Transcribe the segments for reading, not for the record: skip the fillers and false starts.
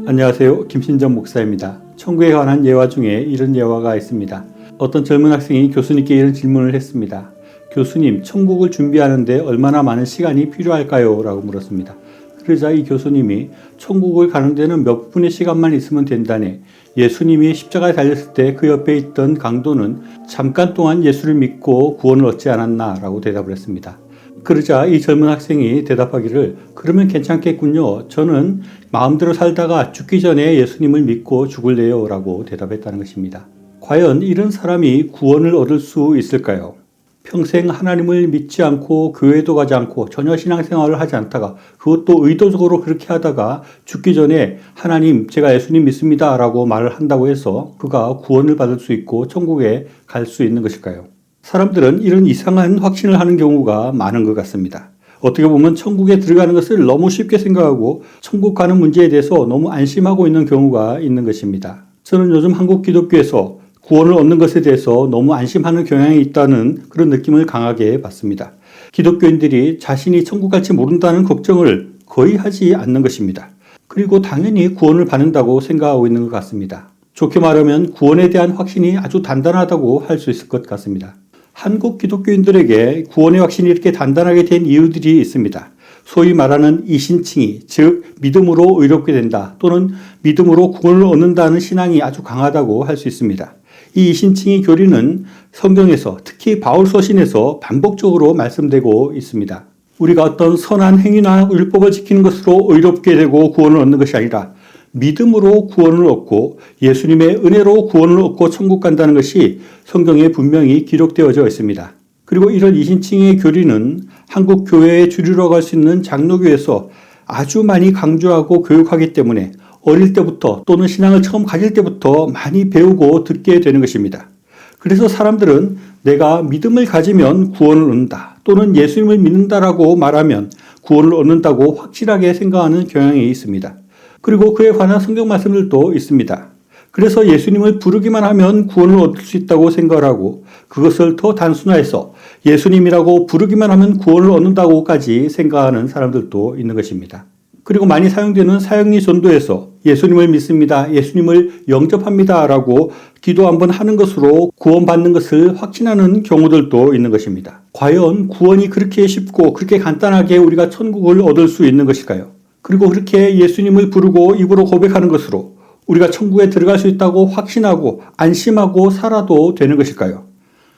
안녕하세요. 김신정 목사입니다. 천국에 관한 예화 중에 이런 예화가 있습니다. 어떤 젊은 학생이 교수님께 이런 질문을 했습니다. 교수님, 천국을 준비하는데 얼마나 많은 시간이 필요할까요? 라고 물었습니다. 그러자 이 교수님이 천국을 가는 데는 몇 분의 시간만 있으면 된다네. 예수님이 십자가에 달렸을 때 그 옆에 있던 강도는 잠깐 동안 예수를 믿고 구원을 얻지 않았나? 라고 대답을 했습니다. 그러자 이 젊은 학생이 대답하기를 그러면 괜찮겠군요. 저는 마음대로 살다가 죽기 전에 예수님을 믿고 죽을래요. 라고 대답했다는 것입니다. 과연 이런 사람이 구원을 얻을 수 있을까요? 평생 하나님을 믿지 않고 교회도 가지 않고 전혀 신앙생활을 하지 않다가 그것도 의도적으로 그렇게 하다가 죽기 전에 하나님 제가 예수님 믿습니다 라고 말을 한다고 해서 그가 구원을 받을 수 있고 천국에 갈 수 있는 것일까요? 사람들은 이런 이상한 확신을 하는 경우가 많은 것 같습니다. 어떻게 보면 천국에 들어가는 것을 너무 쉽게 생각하고 천국 가는 문제에 대해서 너무 안심하고 있는 경우가 있는 것입니다. 저는 요즘 한국 기독교에서 구원을 얻는 것에 대해서 너무 안심하는 경향이 있다는 그런 느낌을 강하게 받습니다. 기독교인들이 자신이 천국 갈지 모른다는 걱정을 거의 하지 않는 것입니다. 그리고 당연히 구원을 받는다고 생각하고 있는 것 같습니다. 좋게 말하면 구원에 대한 확신이 아주 단단하다고 할 수 있을 것 같습니다. 한국 기독교인들에게 구원의 확신이 이렇게 단단하게 된 이유들이 있습니다. 소위 말하는 이신칭의, 즉 믿음으로 의롭게 된다 또는 믿음으로 구원을 얻는다는 신앙이 아주 강하다고 할 수 있습니다. 이 이신칭의 교리는 성경에서 특히 바울 서신에서 반복적으로 말씀되고 있습니다. 우리가 어떤 선한 행위나 율법을 지키는 것으로 의롭게 되고 구원을 얻는 것이 아니라 믿음으로 구원을 얻고 예수님의 은혜로 구원을 얻고 천국 간다는 것이 성경에 분명히 기록되어져 있습니다. 그리고 이런 이신칭의 교리는 한국 교회의 주류라고 할 수 있는 장로교에서 아주 많이 강조하고 교육하기 때문에 어릴 때부터 또는 신앙을 처음 가질 때부터 많이 배우고 듣게 되는 것입니다. 그래서 사람들은 내가 믿음을 가지면 구원을 얻는다 또는 예수님을 믿는다라고 말하면 구원을 얻는다고 확실하게 생각하는 경향이 있습니다. 그리고 그에 관한 성경 말씀들도 있습니다. 그래서 예수님을 부르기만 하면 구원을 얻을 수 있다고 생각을 하고 그것을 더 단순화해서 예수님이라고 부르기만 하면 구원을 얻는다고까지 생각하는 사람들도 있는 것입니다. 그리고 많이 사용되는 사형리 전도에서 예수님을 믿습니다. 예수님을 영접합니다. 라고 기도 한번 하는 것으로 구원받는 것을 확신하는 경우들도 있는 것입니다. 과연 구원이 그렇게 쉽고 그렇게 간단하게 우리가 천국을 얻을 수 있는 것일까요? 그리고 그렇게 예수님을 부르고 입으로 고백하는 것으로 우리가 천국에 들어갈 수 있다고 확신하고 안심하고 살아도 되는 것일까요?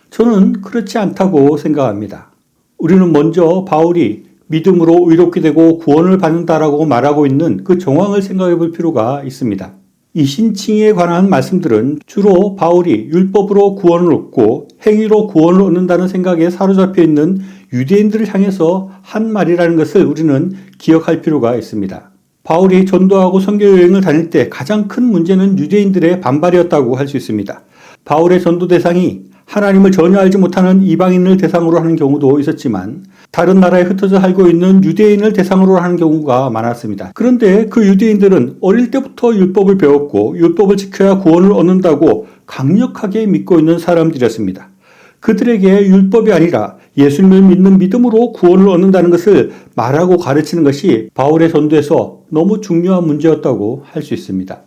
저는 그렇지 않다고 생각합니다. 우리는 먼저 바울이 믿음으로 의롭게 되고 구원을 받는다라고 말하고 있는 그 정황을 생각해 볼 필요가 있습니다. 이 신칭에 관한 말씀들은 주로 바울이 율법으로 구원을 얻고 행위로 구원을 얻는다는 생각에 사로잡혀 있는 유대인들을 향해서 한 말이라는 것을 우리는 기억할 필요가 있습니다. 바울이 전도하고 선교 여행을 다닐 때 가장 큰 문제는 유대인들의 반발이었다고 할 수 있습니다. 바울의 전도 대상이 하나님을 전혀 알지 못하는 이방인을 대상으로 하는 경우도 있었지만 다른 나라에 흩어져 살고 있는 유대인을 대상으로 하는 경우가 많았습니다. 그런데 그 유대인들은 어릴 때부터 율법을 배웠고 율법을 지켜야 구원을 얻는다고 강력하게 믿고 있는 사람들이었습니다. 그들에게 율법이 아니라 예수님을 믿는 믿음으로 구원을 얻는다는 것을 말하고 가르치는 것이 바울의 전도에서 너무 중요한 문제였다고 할 수 있습니다.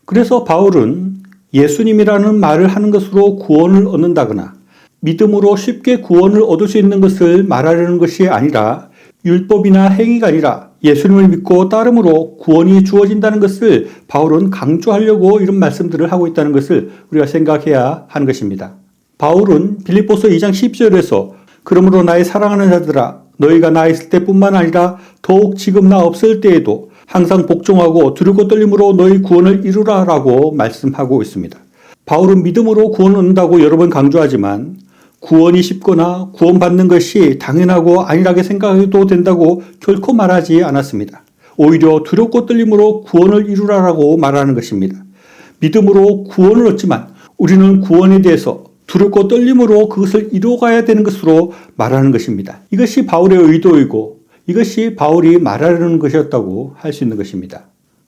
그래서 바울은 예수님이라는 말을 하는 것으로 구원을 얻는다거나 믿음으로 쉽게 구원을 얻을 수 있는 것을 말하려는 것이 아니라 율법이나 행위가 아니라 예수님을 믿고 따름으로 구원이 주어진다는 것을 바울은 강조하려고 이런 말씀들을 하고 있다는 것을 우리가 생각해야 하는 것입니다. 바울은 빌립보서 2장 12절에서 그러므로 나의 사랑하는 자들아 너희가 나 있을 때뿐만 아니라 더욱 지금 나 없을 때에도 항상 복종하고 두렵고 떨림으로 너희 구원을 이루라 라고 말씀하고 있습니다. 바울은 믿음으로 구원을 얻는다고 여러 번 강조하지만 구원이 쉽거나 구원받는 것이 당연하고 안일하게 생각해도 된다고 결코 말하지 않았습니다. 오히려 두렵고 떨림으로 구원을 이루라라고 말하는 것입니다. 믿음으로 구원을 얻지만 우리는 구원에 대해서 두렵고 떨림으로 그것을 이루어가야 되는 것으로 말하는 것입니다. 이것이 바울의 의도이고 이것이 바울이 말하려는 것이었다고 할 수 있는 것입니다.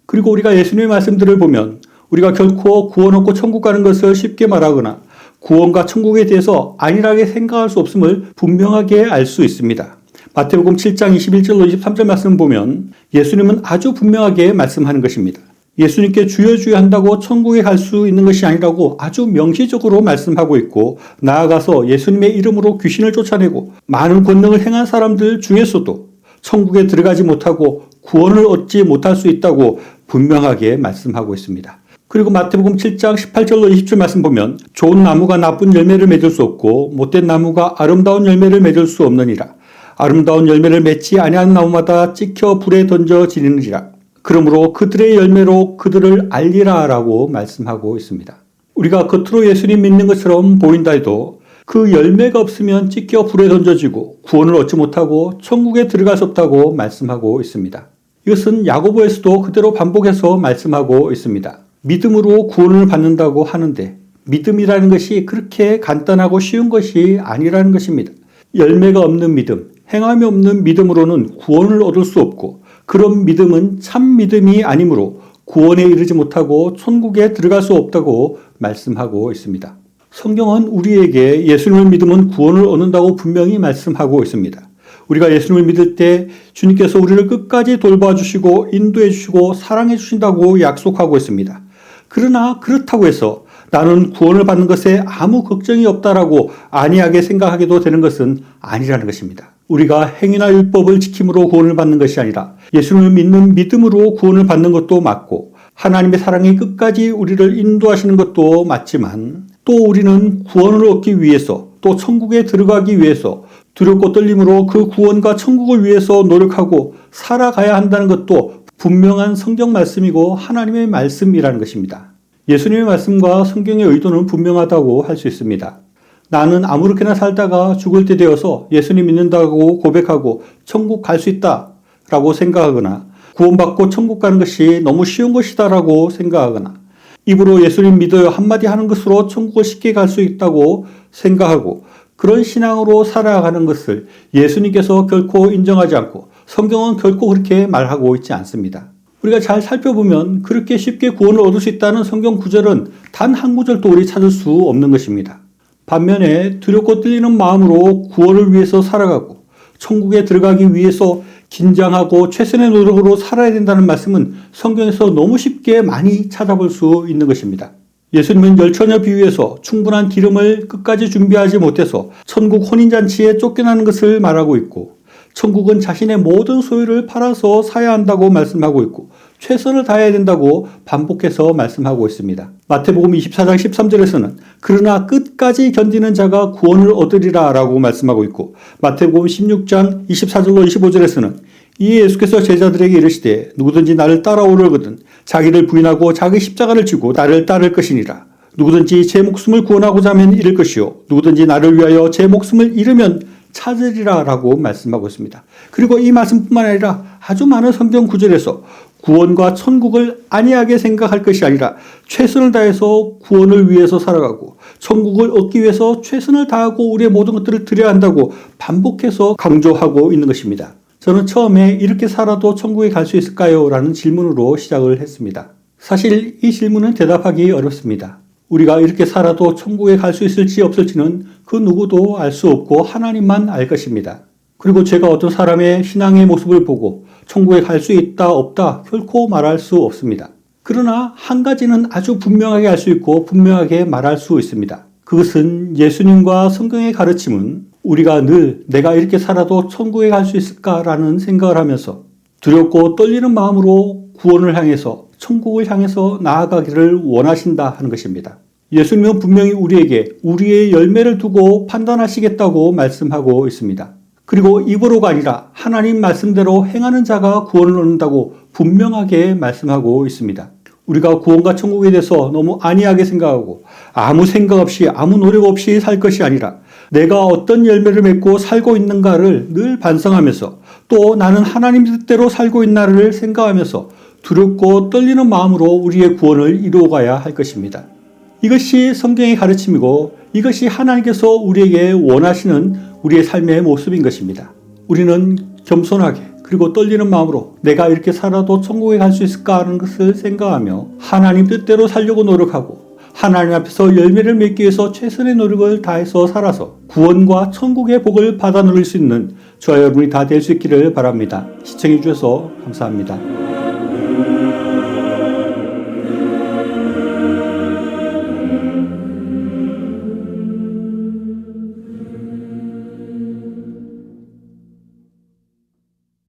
그리고 우리가 예수님의 말씀들을 보면 우리가 결코 구원 얻고 천국 가는 것을 쉽게 말하거나 구원과 천국에 대해서 안일하게 생각할 수 없음을 분명하게 알 수 있습니다. 마태복음 7장 21절로 23절 말씀 보면 예수님은 아주 분명하게 말씀하는 것입니다. 예수님께 주여 주여 한다고 천국에 갈 수 있는 것이 아니라고 아주 명시적으로 말씀하고 있고, 나아가서 예수님의 이름으로 귀신을 쫓아내고 많은 권능을 행한 사람들 중에서도 천국에 들어가지 못하고 구원을 얻지 못할 수 있다고 분명하게 말씀하고 있습니다. 그리고 마태복음 7장 18절로 20절 말씀 보면, 좋은 나무가 나쁜 열매를 맺을 수 없고 못된 나무가 아름다운 열매를 맺을 수 없느니라. 아름다운 열매를 맺지 아니한 나무마다 찍혀 불에 던져지느니라. 그러므로 그들의 열매로 그들을 알리라 라고 말씀하고 있습니다. 우리가 겉으로 예수님 믿는 것처럼 보인다 해도 그 열매가 없으면 찢겨 불에 던져지고 구원을 얻지 못하고 천국에 들어갈 수 없다고 말씀하고 있습니다. 이것은 야고보에서도 그대로 반복해서 말씀하고 있습니다. 믿음으로 구원을 받는다고 하는데 믿음이라는 것이 그렇게 간단하고 쉬운 것이 아니라는 것입니다. 열매가 없는 믿음, 행함이 없는 믿음으로는 구원을 얻을 수 없고, 그런 믿음은 참 믿음이 아니므로 구원에 이르지 못하고 천국에 들어갈 수 없다고 말씀하고 있습니다. 성경은 우리에게 예수님을 믿으면 구원을 얻는다고 분명히 말씀하고 있습니다. 우리가 예수님을 믿을 때 주님께서 우리를 끝까지 돌봐주시고 인도해 주시고 사랑해 주신다고 약속하고 있습니다. 그러나 그렇다고 해서 나는 구원을 받는 것에 아무 걱정이 없다라고 안이하게 생각하게도 되는 것은 아니라는 것입니다. 우리가 행위나 율법을 지킴으로 구원을 받는 것이 아니라 예수님을 믿는 믿음으로 구원을 받는 것도 맞고, 하나님의 사랑이 끝까지 우리를 인도하시는 것도 맞지만, 또 우리는 구원을 얻기 위해서, 또 천국에 들어가기 위해서 두렵고 떨림으로 그 구원과 천국을 위해서 노력하고 살아가야 한다는 것도 분명한 성경 말씀이고 하나님의 말씀이라는 것입니다. 예수님의 말씀과 성경의 의도는 분명하다고 할 수 있습니다. 나는 아무렇게나 살다가 죽을 때 되어서 예수님 믿는다고 고백하고 천국 갈 수 있다 라고 생각하거나, 구원받고 천국 가는 것이 너무 쉬운 것이다 라고 생각하거나, 입으로 예수님 믿어요 한마디 하는 것으로 천국을 쉽게 갈 수 있다고 생각하고, 그런 신앙으로 살아가는 것을 예수님께서 결코 인정하지 않고 성경은 결코 그렇게 말하고 있지 않습니다. 우리가 잘 살펴보면 그렇게 쉽게 구원을 얻을 수 있다는 성경 구절은 단 한 구절도 우리 찾을 수 없는 것입니다. 반면에 두렵고 떨리는 마음으로 구원을 위해서 살아가고 천국에 들어가기 위해서 긴장하고 최선의 노력으로 살아야 된다는 말씀은 성경에서 너무 쉽게 많이 찾아볼 수 있는 것입니다. 예수님은 열처녀 비유에서 충분한 기름을 끝까지 준비하지 못해서 천국 혼인잔치에 쫓겨나는 것을 말하고 있고, 천국은 자신의 모든 소유를 팔아서 사야 한다고 말씀하고 있고 최선을 다해야 된다고 반복해서 말씀하고 있습니다. 마태복음 24장 13절에서는 그러나 끝까지 견디는 자가 구원을 얻으리라 라고 말씀하고 있고, 마태복음 16장 24절로 25절에서는 이에 예수께서 제자들에게 이르시되 누구든지 나를 따라오려거든 자기를 부인하고 자기 십자가를 지고 나를 따를 것이니라. 누구든지 제 목숨을 구원하고자 하면 잃을 것이요 누구든지 나를 위하여 제 목숨을 잃으면 찾으리라 라고 말씀하고 있습니다. 그리고 이 말씀뿐만 아니라 아주 많은 성경 구절에서 구원과 천국을 안이하게 생각할 것이 아니라 최선을 다해서 구원을 위해서 살아가고 천국을 얻기 위해서 최선을 다하고 우리의 모든 것들을 드려야 한다고 반복해서 강조하고 있는 것입니다. 저는 처음에 이렇게 살아도 천국에 갈 수 있을까요? 라는 질문으로 시작을 했습니다. 사실 이 질문은 대답하기 어렵습니다. 우리가 이렇게 살아도 천국에 갈 수 있을지 없을지는 그 누구도 알 수 없고 하나님만 알 것입니다. 그리고 제가 어떤 사람의 신앙의 모습을 보고 천국에 갈 수 있다 없다 결코 말할 수 없습니다. 그러나 한 가지는 아주 분명하게 알 수 있고 분명하게 말할 수 있습니다. 그것은 예수님과 성경의 가르침은 우리가 늘 내가 이렇게 살아도 천국에 갈 수 있을까라는 생각을 하면서 두렵고 떨리는 마음으로 구원을 향해서 천국을 향해서 나아가기를 원하신다 하는 것입니다. 예수님은 분명히 우리에게 우리의 열매를 두고 판단하시겠다고 말씀하고 있습니다. 그리고 입으로가 아니라 하나님 말씀대로 행하는 자가 구원을 얻는다고 분명하게 말씀하고 있습니다. 우리가 구원과 천국에 대해서 너무 안이하게 생각하고 아무 생각 없이 아무 노력 없이 살 것이 아니라 내가 어떤 열매를 맺고 살고 있는가를 늘 반성하면서 또 나는 하나님 뜻대로 살고 있나를 생각하면서 두렵고 떨리는 마음으로 우리의 구원을 이루어가야 할 것입니다. 이것이 성경의 가르침이고 이것이 하나님께서 우리에게 원하시는 우리의 삶의 모습인 것입니다. 우리는 겸손하게 그리고 떨리는 마음으로 내가 이렇게 살아도 천국에 갈 수 있을까 하는 것을 생각하며 하나님 뜻대로 살려고 노력하고 하나님 앞에서 열매를 맺기 위해서 최선의 노력을 다해서 살아서 구원과 천국의 복을 받아 누릴 수 있는 저와 여러분이 다 될 수 있기를 바랍니다. 시청해 주셔서 감사합니다.